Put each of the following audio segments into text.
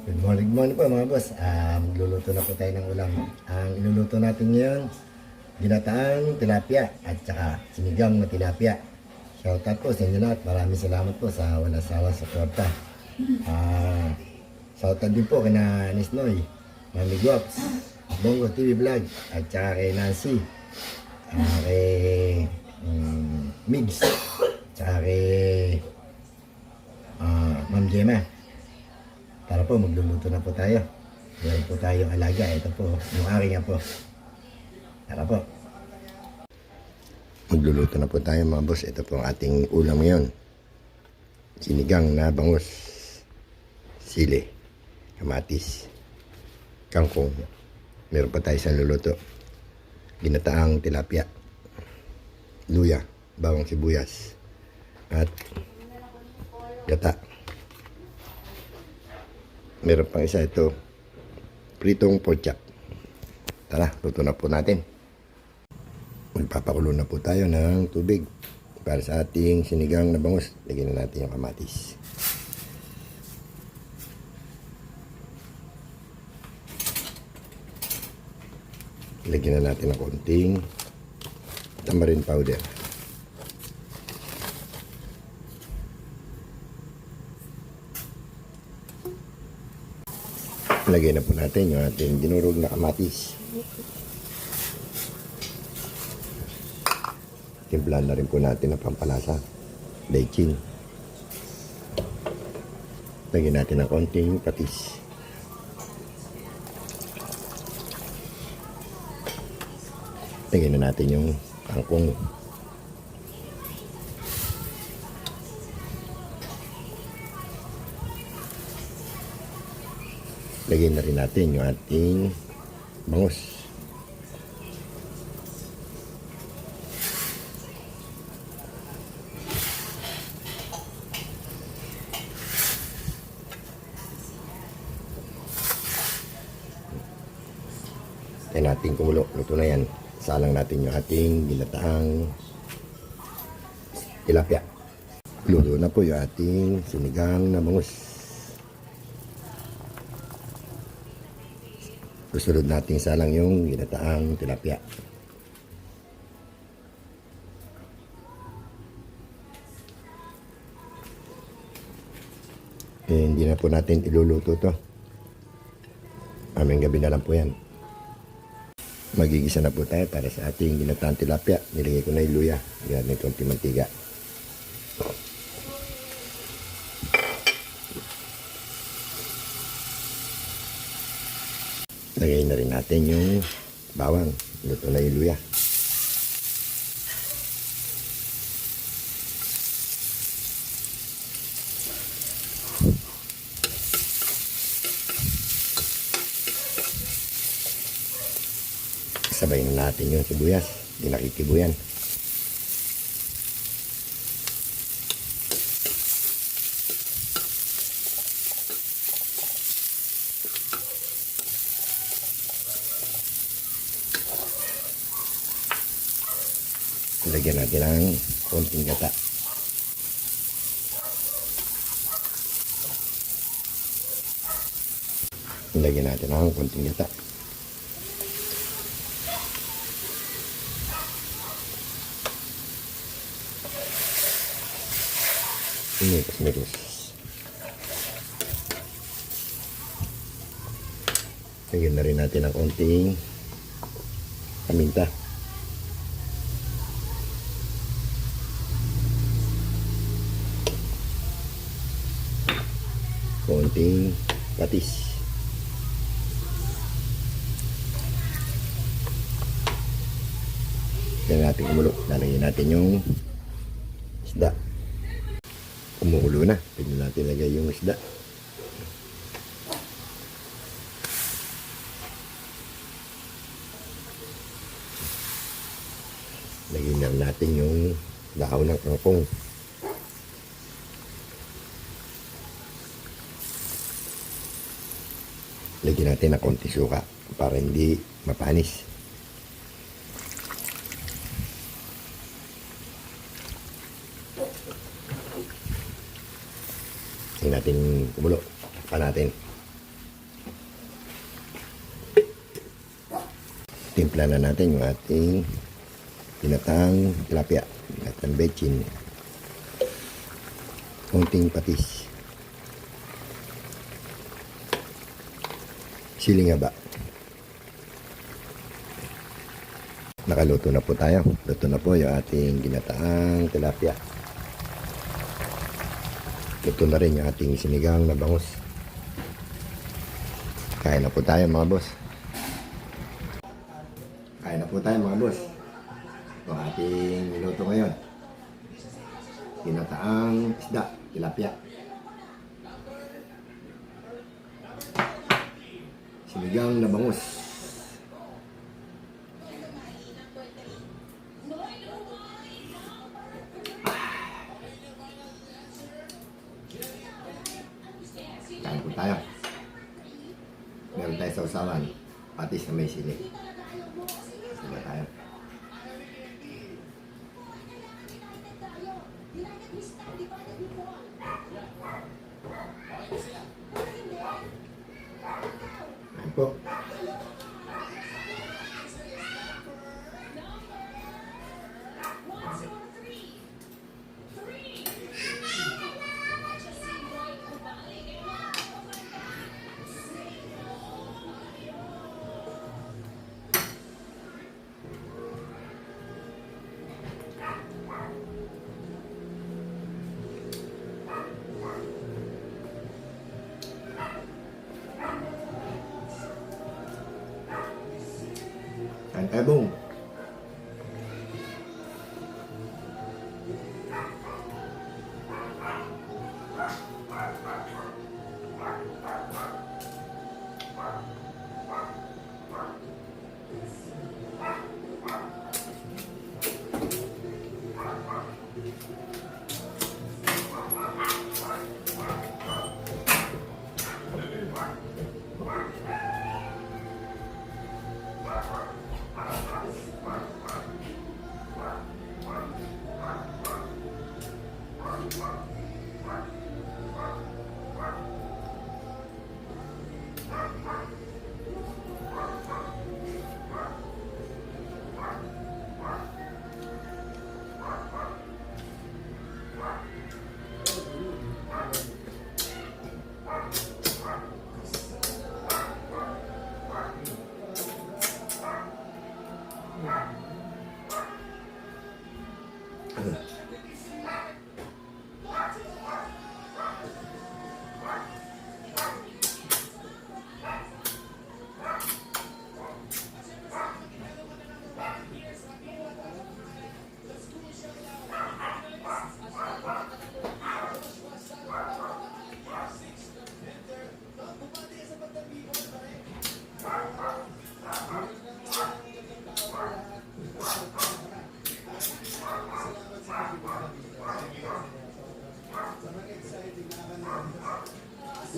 Good morning po mga boss. Magluluto na po tayo ng ulam. Ang iluluto natin ngayon, ginataang tilapia at saka sinigang na tilapia. Shoutout po sa inyo lahat. Maraming salamat po sa walang sawang suporta. Shoutout din po kina Nisnoy, Mami Guaps, Bongo TV Vlog, at saka kay Nancy, kay Migs, at saka kay Ma'am Gemma. Tara po, magluluto na po tayo. Meron po tayong alaga. Ito po, yung aking po. Tara po. Magluluto na po tayo mga boss. Ito po ang ating ulam ngayon. Sinigang na bangus, sili, kamatis, kangkong. Meron pa tayo sa luluto. Ginataang tilapia, luya, bawang sibuyas, at gata. Meron pang isa ito, pritong pork chop. Tara, luto na po natin. Magpapakulo na po tayo ng tubig para sa ating sinigang na bangus. Lagyan na natin yung kamatis. Lagyan na natin ng konting tamarind powder. Lagay na po natin yung ating dinurog na kamatis. Timplan na rin po natin ang pampalasa, daikhin. Lagyan natin ng konting patis. Lagyan na natin yung kangkong. Lagyan na rin natin yung ating bangus. Kaya natin kumulo. Luto na yan. Salang natin yung ating ginataang tilapia. Luto na po yung ating sinigang na bangus. Susunod natin salang yung ginataang tilapia. Hindi na po natin iluluto to. Aming gabi na lang po yan. Magigisa na po tayo para sa ating ginataang tilapia. Nilagay ko na yung luya. Lagyan natin konting mantiga. Lagay na rin natin yung bawang. Luto na yung luya. Sabay na natin yung sibuyas. Hindi nakikibuyan. Lagyan natin ng konting gata. Lagyan natin ng konting gata. Mikos. Lagyan na rin natin ng konting paminta. Konting patis. Yan natin kumulo. Lalagyan natin yung isda. Kumukulo na. Pwede natin lagay yung isda. Lagyan na natin yung dahon ng kangkong. Lagyan natin ng konti suka para hindi mapanis. Tingnan natin kumulo. Pa natin. Timpla na natin yung ating pinatang tilapia at ang bechin. Konting patis. Siling haba. Nakaluto na po tayo. Luto na po yung ating ginataang tilapia. Luto na rin yung ating sinigang na bangus. Kain na po tayo mga boss. Kain na po tayo mga boss. Ito ang ating niluto ngayon. Ginataang isda, tilapia. Sinigang na bangus. Kain po tayo. Meron tayo sa usawan. Patis na may sili. Sige tayo. Kain po. Kain tayo bong.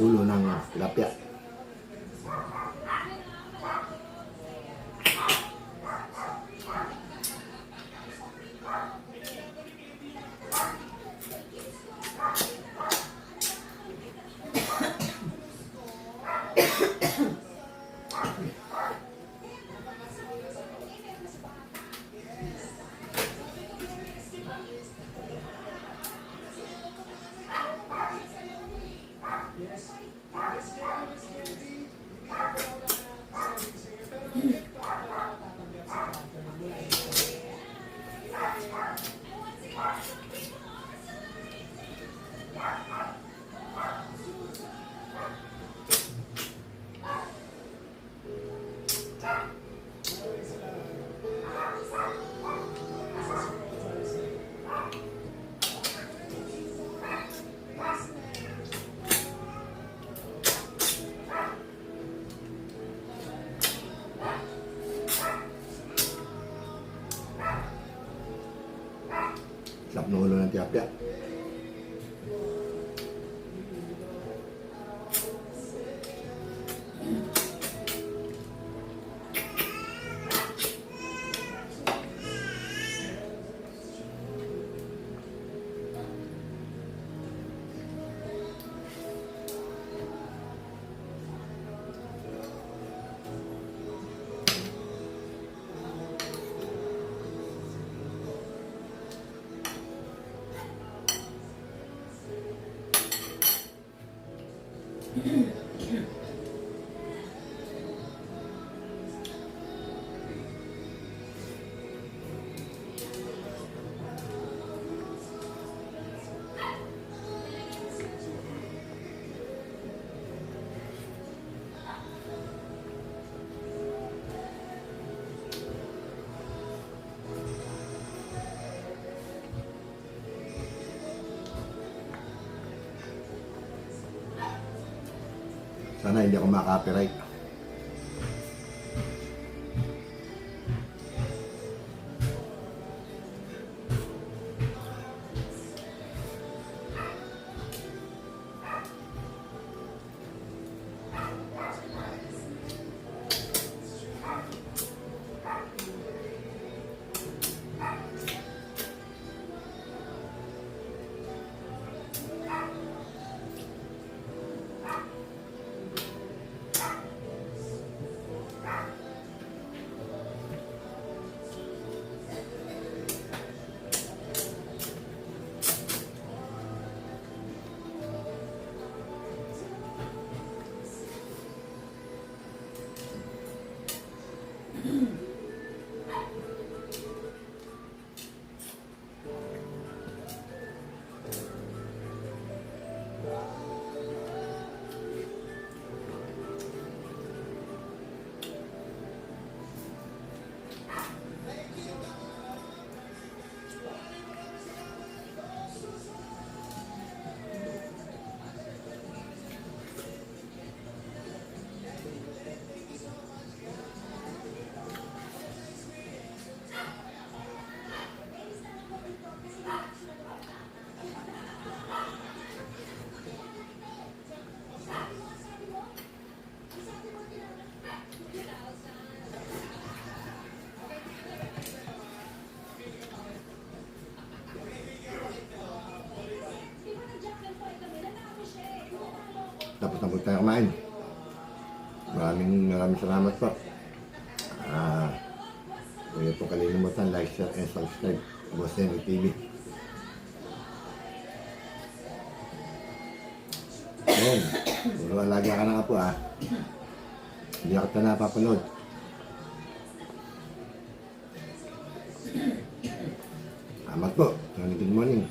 Ulo ng tilapia. Sarap ng ulo ng tilapia. Sana hindi ako maka-copyright. Tapos na po tayo kumain. Maraming salamat po. Huwag niyo po kalilimutan, like, share, and subscribe. Boss Henry TV. Ayan. Puro alaga ka na nga po Hindi ako na napapanood. Salamat po. Good morning.